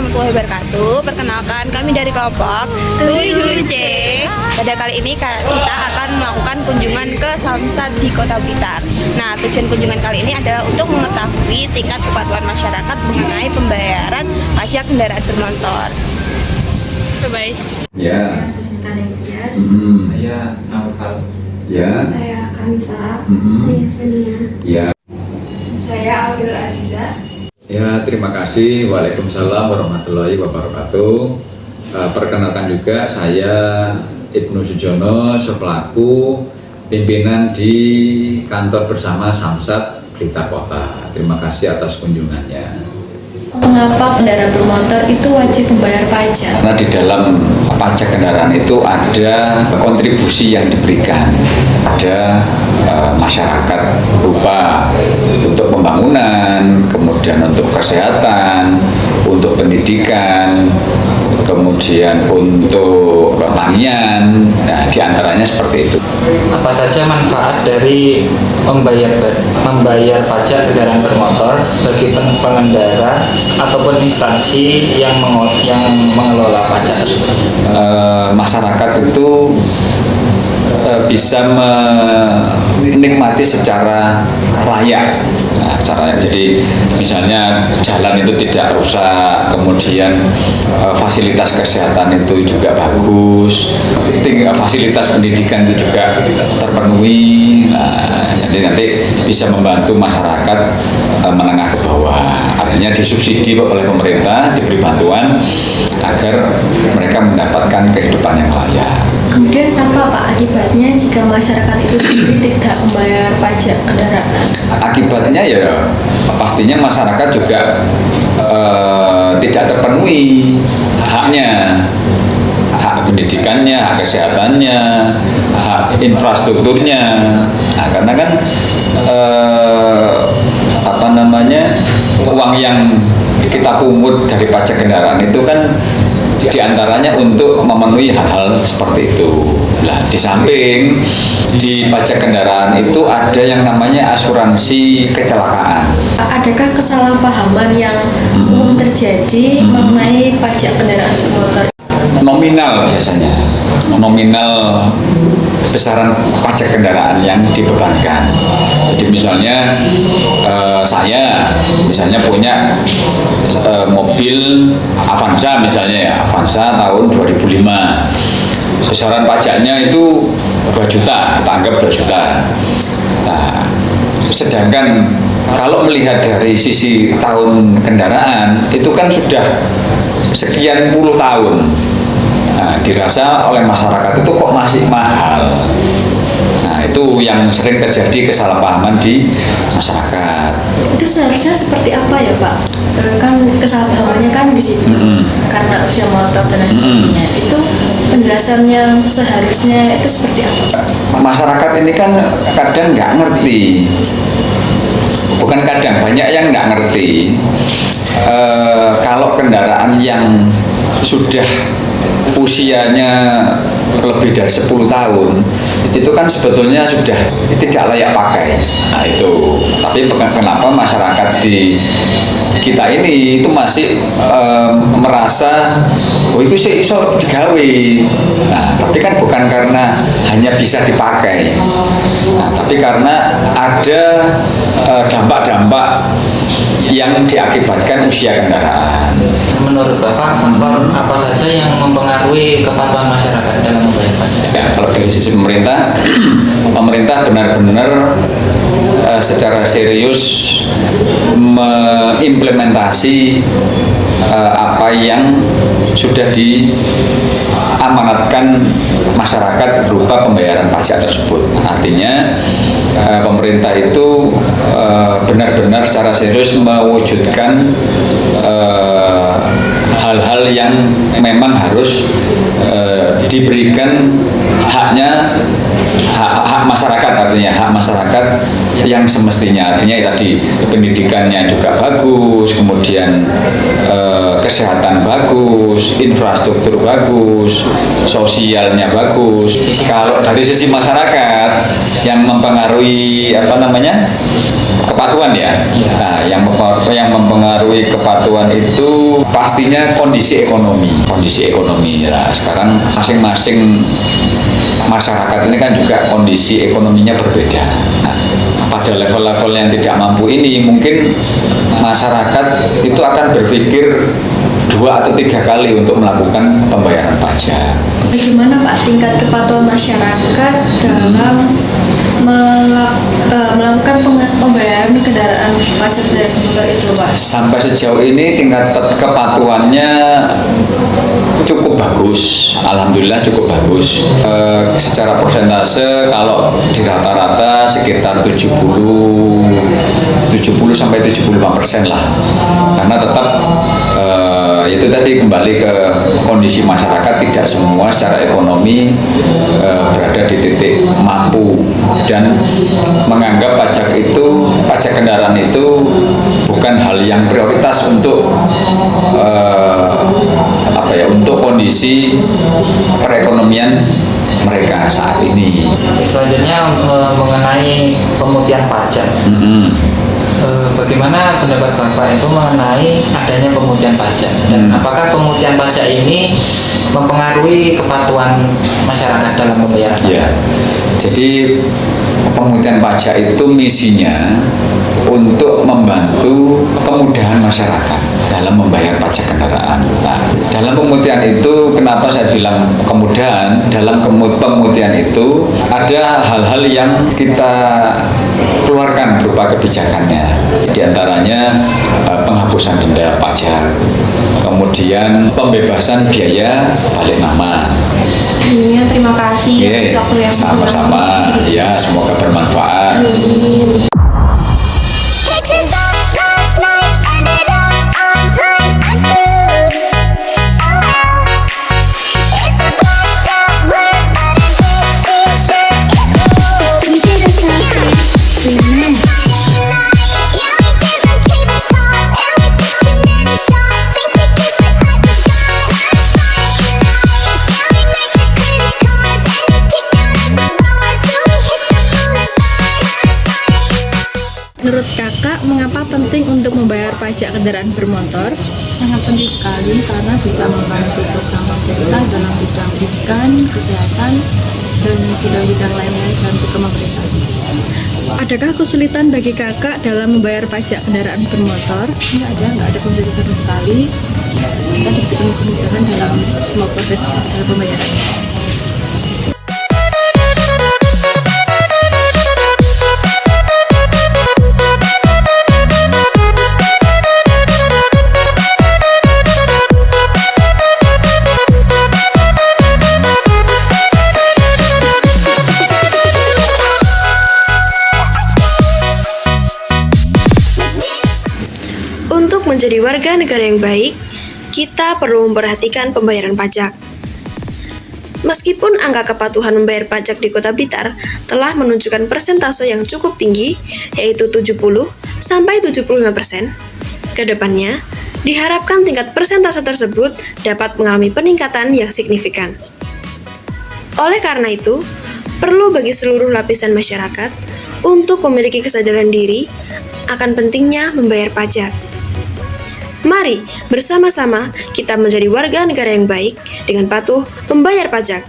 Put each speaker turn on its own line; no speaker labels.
warahmatullahi wabarakatuh. Perkenalkan, kami dari kelompok 7C. Pada kali ini kita akan melakukan kunjungan ke Samsat di Kota Blitar. Nah, tujuan kunjungan kali ini adalah untuk mengetahui tingkat kepatuhan masyarakat mengenai pembayaran pajak kendaraan bermotor. Bye-bye.
Ya.
Saya Naufal.
Ya.
Saya Kanisa.
Mm-hmm.
Saya Fenia.
Ya.
Saya Alfil Aziza.
Ya, terima kasih. Waalaikumsalam warahmatullahi wabarakatuh. Perkenalkan juga saya Ibnu Sujono selaku pimpinan di kantor bersama Samsat Blitar Kota. Terima kasih atas kunjungannya.
Mengapa kendaraan bermotor itu wajib membayar pajak?
Karena di dalam pajak kendaraan itu ada kontribusi yang diberikan pada masyarakat berupa untuk pembangunan, kemudian untuk kesehatan, untuk pendidikan, kemudian untuk pertanian. Nah, diantaranya seperti itu.
Apa saja manfaat dari membayar pajak kendaraan bermotor bagi pengendara ataupun instansi yang mengelola pajak tersebut?
Masyarakat itu bisa menikmati secara layak. Nah, jadi misalnya jalan itu tidak rusak, kemudian fasilitas kesehatan itu juga bagus, fasilitas pendidikan itu juga terpenuhi. Nah, jadi nanti bisa membantu masyarakat menengah ke bawah. Artinya disubsidi oleh pemerintah, diberi bantuan agar mereka mendapatkan kehidupan yang layak.
Kemudian apa Pak akibatnya jika masyarakat itu sendiri tidak membayar pajak kendaraan?
Akibatnya ya pastinya masyarakat juga tidak terpenuhi haknya, hak pendidikannya, hak kesehatannya, hak infrastrukturnya. Nah, karena kan uang yang kita pungut dari pajak kendaraan itu kan diantaranya untuk memenuhi hal-hal seperti itu. Nah, di samping di pajak kendaraan itu ada yang namanya asuransi kecelakaan.
Adakah kesalahpahaman yang umum terjadi mengenai pajak kendaraan bermotor?
Nominal biasanya, nominal besaran pajak kendaraan yang dibebankan. Jadi misalnya saya punya mobil Avanza misalnya ya, Avanza tahun 2005. Besaran pajaknya itu 2 juta, kita anggap 2 juta. Nah, sedangkan kalau melihat dari sisi tahun kendaraan itu kan sudah sekian puluh tahun. Nah, dirasa oleh masyarakat itu kok masih mahal. Nah, itu yang sering terjadi kesalahpahaman di masyarakat.
Itu seharusnya seperti apa ya Pak? Kan kesalahpahamannya kan di situ karena usia motor dan lain sebagainya. Itu penjelasan yang seharusnya itu seperti apa?
Masyarakat ini kan kadang nggak ngerti. Bukan kadang, banyak yang nggak ngerti. Kalau kendaraan yang sudah usianya lebih dari 10 tahun itu kan sebetulnya sudah tidak layak pakai. Nah itu, tapi kenapa masyarakat di kita ini itu masih merasa oh itu sih iso digawe. Nah, tapi kan bukan karena hanya bisa dipakai. Nah, tapi karena ada dampak-dampak yang diakibatkan usia kendaraan.
Menurut Bapak, faktor apa saja yang mempengaruhi kepatuhan masyarakat dalam membayar pajak?
Ya, kalau dari sisi pemerintah, pemerintah benar-benar secara serius mengimplementasi apa yang sudah diamanatkan masyarakat berupa pembayaran pajak tersebut. Artinya pemerintah itu benar-benar secara serius mewujudkan hal-hal yang memang harus diberikan haknya, hak masyarakat, artinya hak masyarakat yang semestinya, artinya tadi pendidikannya juga bagus, kemudian kesehatan bagus, infrastruktur bagus, sosialnya bagus. Kalau dari sisi masyarakat yang mempengaruhi kepatuhan ya.
Iya.
Nah, yang mempengaruhi kepatuhan itu pastinya kondisi ekonomi. Nah, sekarang masing-masing masyarakat ini kan juga kondisi ekonominya berbeda. Nah, pada level-level yang tidak mampu ini mungkin masyarakat itu akan berpikir 2 atau 3 kali untuk melakukan pembayaran pajak.
Bagaimana Pak tingkat kepatuhan masyarakat dalam melakukan pembayaran kendaraan pajak dari motor itu Pak?
Sampai sejauh ini tingkat kepatuhannya cukup bagus, alhamdulillah cukup bagus. Secara persentase kalau di rata-rata sekitar 70 sampai 75% lah, karena tetap itu tadi kembali ke kondisi masyarakat, tidak semua secara ekonomi berada di titik mampu dan menganggap pajak kendaraan itu bukan hal yang prioritas untuk untuk kondisi perekonomian mereka saat ini.
Selanjutnya mengenai pemutihan pajak. Bagaimana pendapat Bapak itu mengenai adanya pemutihan pajak dan apakah pemutihan pajak ini mempengaruhi kepatuhan masyarakat dalam pembayaran pajak?
Ya, jadi pemutihan pajak itu misinya untuk membantu kemudahan masyarakat dalam membayar pajak kendaraan. Nah, dalam pemutihan itu kenapa saya bilang kemudahan? Dalam pemutihan itu ada hal-hal yang kita keluarkan berupa kebijakannya. Di antaranya penghapusan denda pajak, kemudian pembebasan biaya balik nama.
Sebelumnya terima kasih atas waktu yang
Sama-sama, ya semoga bermanfaat.
Pictures of last night ended up online. I screwed. Oh well. It's a blacked out blur, but I'm pretty sure it moved. We should have tried. Yeah, we did some table talk and we took too many shots. Think we could, but I forgot. Yeah, we maxed our credit cards and we kicked out of the bar, so we hit the boulevard.
Menurut kakak, mengapa penting untuk membayar pajak kendaraan bermotor?
Sangat penting sekali karena bisa membantu program pemerintah dalam bidang pendidikan, kesehatan, dan bidang-bidang lainnya dibantu ke pemerintah.
Adakah kesulitan bagi kakak dalam membayar pajak kendaraan bermotor?
Nggak ada kesulitan sama sekali. Kita diberikan kemudahan dalam semua proses dalam pembayaran.
Untuk menjadi warga negara yang baik, kita perlu memperhatikan pembayaran pajak. Meskipun angka kepatuhan membayar pajak di Kota Blitar telah menunjukkan persentase yang cukup tinggi, yaitu 70-75%, kedepannya diharapkan tingkat persentase tersebut dapat mengalami peningkatan yang signifikan. Oleh karena itu, perlu bagi seluruh lapisan masyarakat untuk memiliki kesadaran diri akan pentingnya membayar pajak. Mari bersama-sama kita menjadi warga negara yang baik dengan patuh membayar pajak.